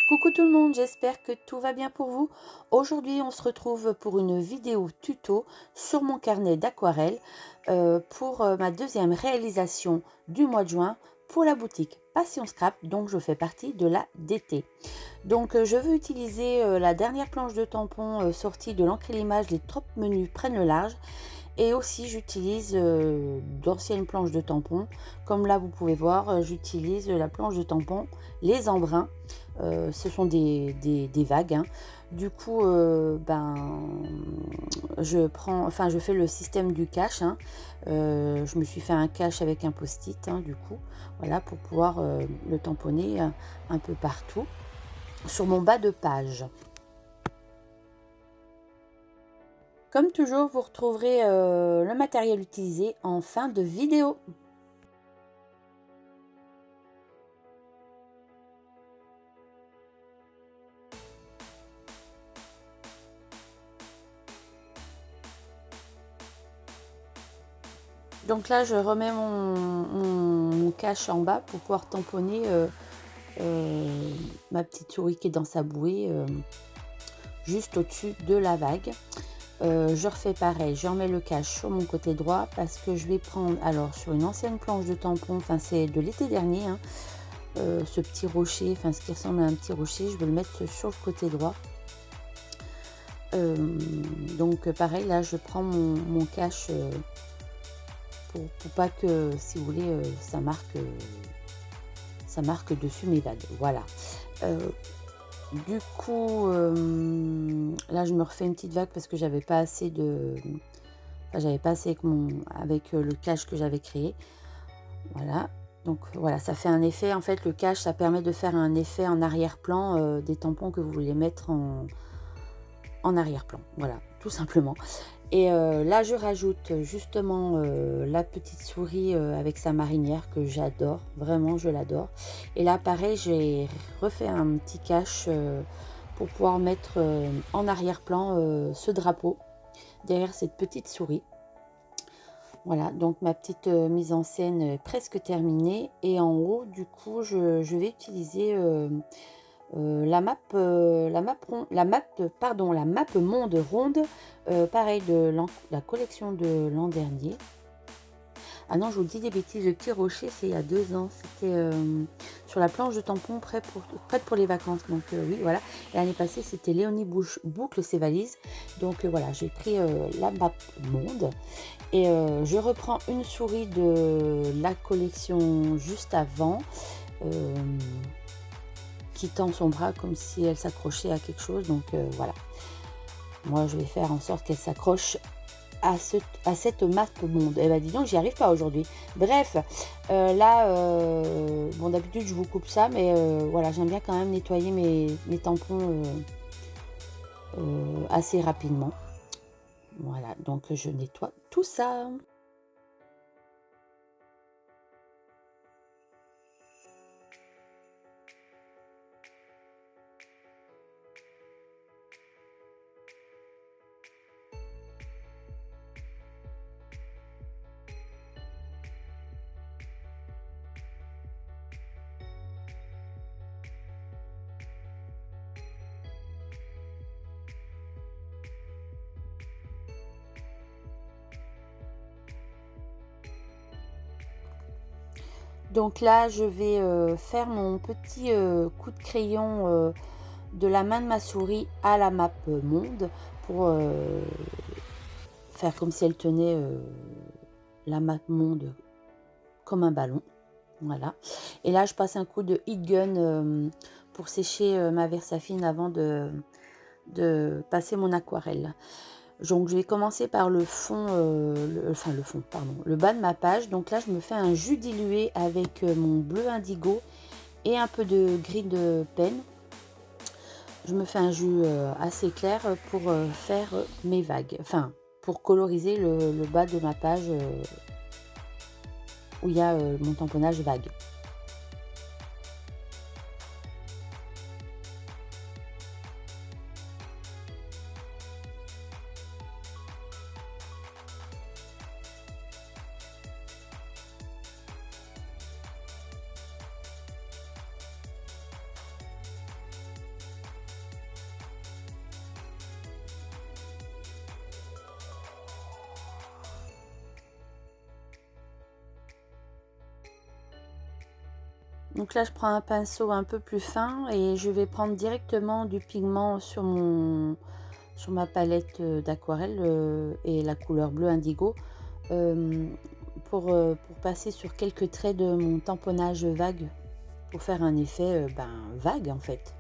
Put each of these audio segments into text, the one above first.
Coucou tout le monde, j'espère que tout va bien pour vous. Aujourd'hui, on se retrouve pour une vidéo tuto sur mon carnet d'aquarelle pour ma deuxième réalisation du mois de juin pour la boutique Passion Scrap, donc je fais partie de la DT. Donc je veux utiliser la dernière planche de tampon sortie de l'encre et l'image, les trop menus prennent le large. Et aussi j'utilise d'anciennes planches de tampon. Comme là vous pouvez voir, j'utilise la planche de tampon, les embruns. Ce sont des vagues, hein. Du coup, je fais le système du cache, hein. Je me suis fait un cache avec un post-it, hein, du coup, voilà, pour pouvoir le tamponner un peu partout sur mon bas de page. Comme toujours, vous retrouverez le matériel utilisé en fin de vidéo. Donc là, je remets mon cache en bas pour pouvoir tamponner ma petite souris qui est dans sa bouée, juste au-dessus de la vague. Je refais pareil, je remets le cache sur mon côté droit parce que je vais prendre, alors sur une ancienne planche de tampon, enfin c'est de l'été dernier, hein, ce petit rocher, enfin ce qui ressemble à un petit rocher, je vais le mettre sur le côté droit. Donc pareil, là je prends mon cache pour pas que, si vous voulez, ça marque dessus mes vagues, voilà. Du coup, là je me refais une petite vague parce que j'avais pas assez de, enfin, j'avais pas assez avec le cache que j'avais créé, voilà. Donc voilà, ça fait un effet, en fait le cache ça permet de faire un effet en arrière-plan des tampons que vous voulez mettre en arrière-plan, voilà, tout simplement. Et là je rajoute justement la petite souris avec sa marinière que j'adore, vraiment je l'adore. Et là pareil, j'ai refait un petit cache pour pouvoir mettre en arrière-plan ce drapeau derrière cette petite souris. Voilà, donc ma petite mise en scène est presque terminée. Et en haut du coup je vais utiliser la map monde ronde, pareil de la collection de l'an dernier. Ah non, je vous dis des bêtises, le petit rocher c'est il y a 2 ans, c'était sur la planche de tampon prête pour les vacances, donc oui voilà. L'année passée c'était Léonie boucle ses valises, donc voilà, j'ai pris la map monde. Et je reprends une souris de la collection juste avant, qui tend son bras comme si elle s'accrochait à quelque chose, donc voilà. Moi je vais faire en sorte qu'elle s'accroche à cette map monde. Eh ben dis donc, j'y arrive pas aujourd'hui. Bref, là, bon d'habitude je vous coupe ça, mais voilà, j'aime bien quand même nettoyer mes tampons assez rapidement. Voilà, donc je nettoie tout ça. Donc là, je vais faire mon petit coup de crayon de la main de ma souris à la map monde pour faire comme si elle tenait la map monde comme un ballon. Voilà. Et là, je passe un coup de heat gun pour sécher ma Versafine avant de passer mon aquarelle. Donc je vais commencer par le fond, le bas de ma page. Donc là je me fais un jus dilué avec mon bleu indigo et un peu de gris de peine. Je me fais un jus assez clair pour faire mes vagues, enfin pour coloriser le bas de ma page où il y a mon tamponnage vague. Donc là, je prends un pinceau un peu plus fin et je vais prendre directement du pigment sur ma palette d'aquarelle et la couleur bleu indigo euh, pour passer sur quelques traits de mon tamponnage vague pour faire un effet vague en fait.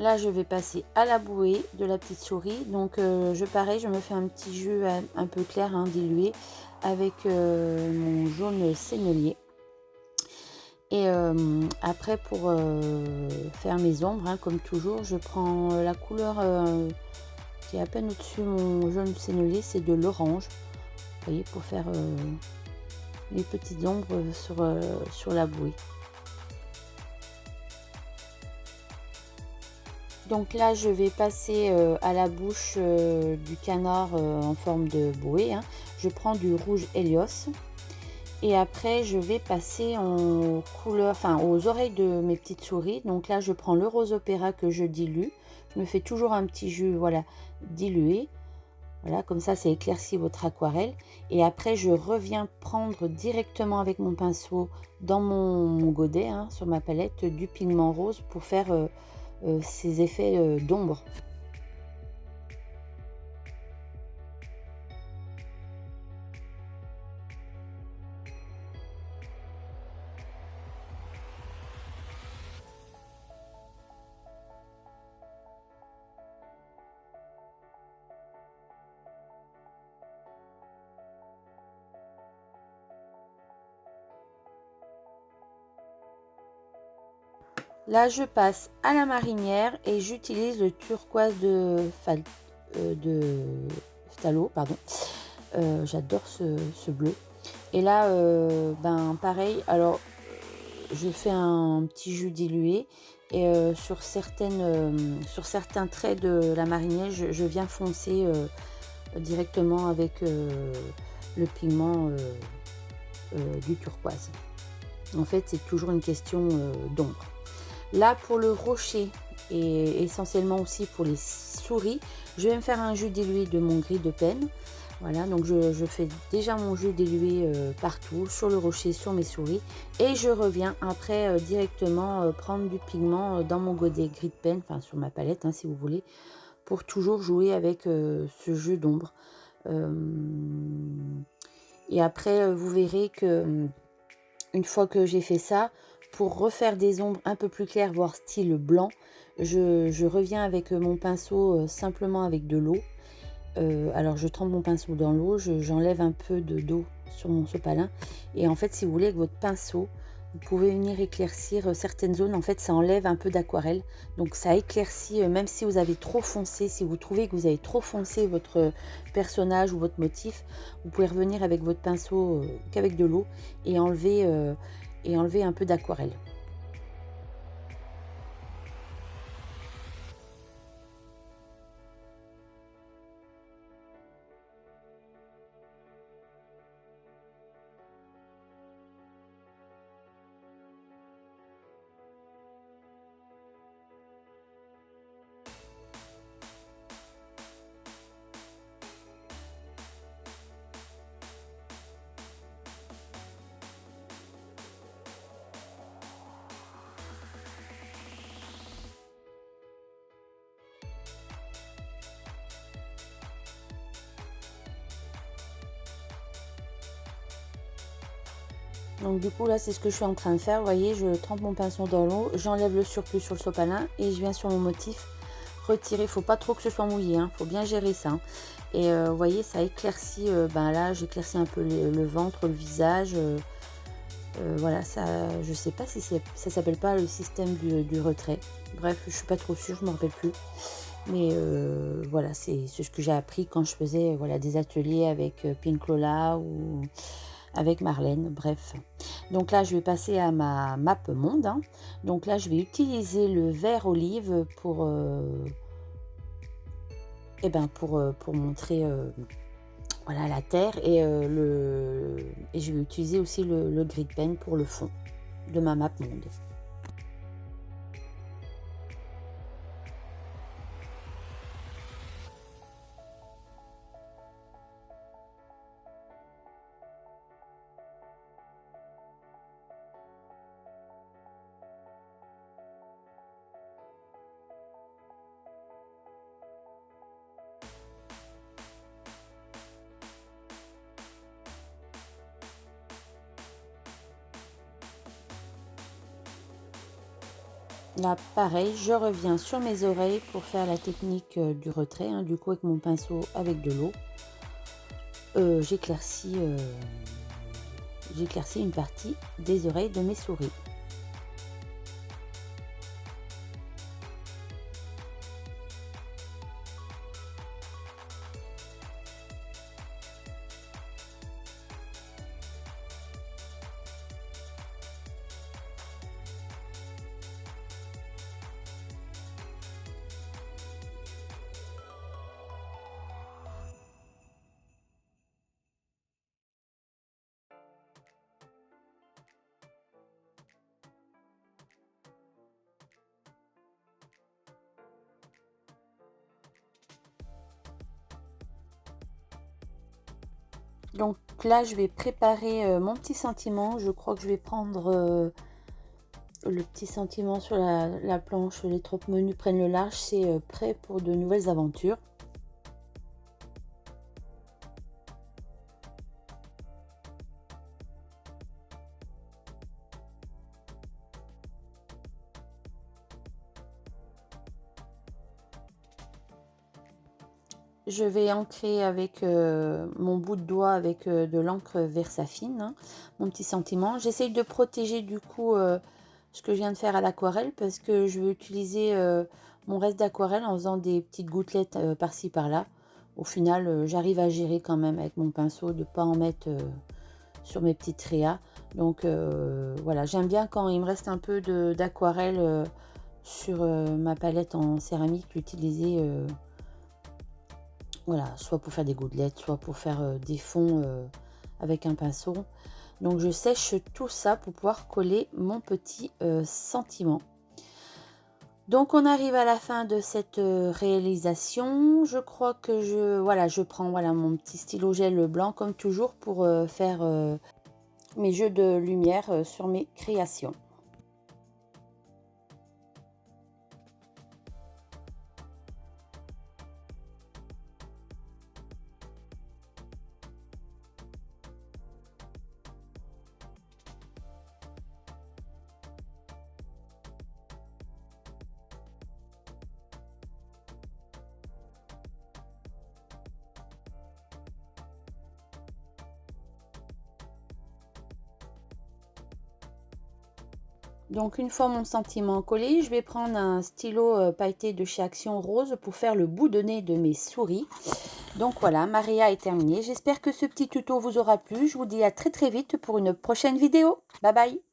Là, je vais passer à la bouée de la petite souris. Donc, pareil, je me fais un petit jus un peu clair, hein, dilué, avec mon jaune sennelier. Et après, pour faire mes ombres, hein, comme toujours, je prends la couleur qui est à peine au-dessus de mon jaune sennelier, c'est de l'orange. Vous voyez, pour faire les petites ombres sur la bouée. Donc là, je vais passer à la bouche du canard en forme de bouée, hein. Je prends du rouge Helios. Et après, je vais passer en couleur, aux oreilles de mes petites souris. Donc là, je prends le rose opéra que je dilue. Je me fais toujours un petit jus, voilà, dilué. Voilà, comme ça éclaircit votre aquarelle. Et après, je reviens prendre directement avec mon pinceau dans mon godet, hein, sur ma palette, du pigment rose pour faire ces effets d'ombre. Là, je passe à la marinière et j'utilise le turquoise de Phthalo, pardon. J'adore ce bleu. Et là, pareil, alors je fais un petit jus dilué et sur certains traits de la marinière, je viens foncer directement avec le pigment du turquoise. En fait, c'est toujours une question d'ombre. Là, pour le rocher et essentiellement aussi pour les souris, je vais me faire un jus dilué de mon gris de peine. Voilà, donc je fais déjà mon jus dilué partout, sur le rocher, sur mes souris. Et je reviens après directement prendre du pigment dans mon godet gris de peine, enfin sur ma palette, hein, si vous voulez, pour toujours jouer avec ce jeu d'ombre. Et après, vous verrez que une fois que j'ai fait ça, pour refaire des ombres un peu plus claires, voire style blanc, je reviens avec mon pinceau simplement avec de l'eau. Alors je trempe mon pinceau dans l'eau, j'enlève un peu d'eau sur mon sopalin et en fait si vous voulez avec votre pinceau, vous pouvez venir éclaircir certaines zones. En fait ça enlève un peu d'aquarelle, donc ça éclaircit même si vous avez trop foncé, si vous trouvez que vous avez trop foncé votre personnage ou votre motif, vous pouvez revenir avec votre pinceau qu'avec de l'eau et enlever un peu d'aquarelle. Donc du coup là c'est ce que je suis en train de faire, vous voyez, je trempe mon pinceau dans l'eau, j'enlève le surplus sur le sopalin et je viens sur mon motif retirer. Il faut pas trop que ce soit mouillé, hein, faut bien gérer ça, hein. Et vous voyez ça éclaircit, ben là j'éclaircis un peu le ventre, le visage, voilà ça, je sais pas si ça s'appelle pas le système du retrait. Bref, je suis pas trop sûre, je me rappelle plus. Mais voilà, c'est ce que j'ai appris quand je faisais voilà, des ateliers avec Pink Lola ou avec Marlène, bref. Donc là, je vais passer à ma map monde, hein. Donc là, je vais utiliser le vert olive pour montrer voilà, la terre et je vais utiliser aussi le gris pen pour le fond de ma map monde. Là, pareil, je reviens sur mes oreilles pour faire la technique du retrait, hein, du coup avec mon pinceau avec de l'eau. J'éclaircis une partie des oreilles de mes souris. Donc là, je vais préparer mon petit sentiment. Je crois que je vais prendre le petit sentiment sur la planche. Les troupes menus prennent le large. C'est prêt pour de nouvelles aventures. Je vais ancrer avec mon bout de doigt avec de l'encre Versafine, hein, mon petit sentiment. J'essaye de protéger du coup ce que je viens de faire à l'aquarelle parce que je vais utiliser mon reste d'aquarelle en faisant des petites gouttelettes par-ci par-là. Au final, j'arrive à gérer quand même avec mon pinceau de ne pas en mettre sur mes petites créas. Donc voilà, j'aime bien quand il me reste un peu d'aquarelle sur ma palette en céramique, l'utiliser voilà, soit pour faire des gouttelettes, soit pour faire des fonds avec un pinceau. Donc je sèche tout ça pour pouvoir coller mon petit sentiment. Donc on arrive à la fin de cette réalisation. Je crois que je prends voilà, mon petit stylo gel blanc comme toujours pour faire mes jeux de lumière sur mes créations. Donc une fois mon sentiment collé, je vais prendre un stylo pailleté de chez Action Rose pour faire le bout de nez de mes souris. Donc voilà, Maria est terminée. J'espère que ce petit tuto vous aura plu. Je vous dis à très très vite pour une prochaine vidéo. Bye bye!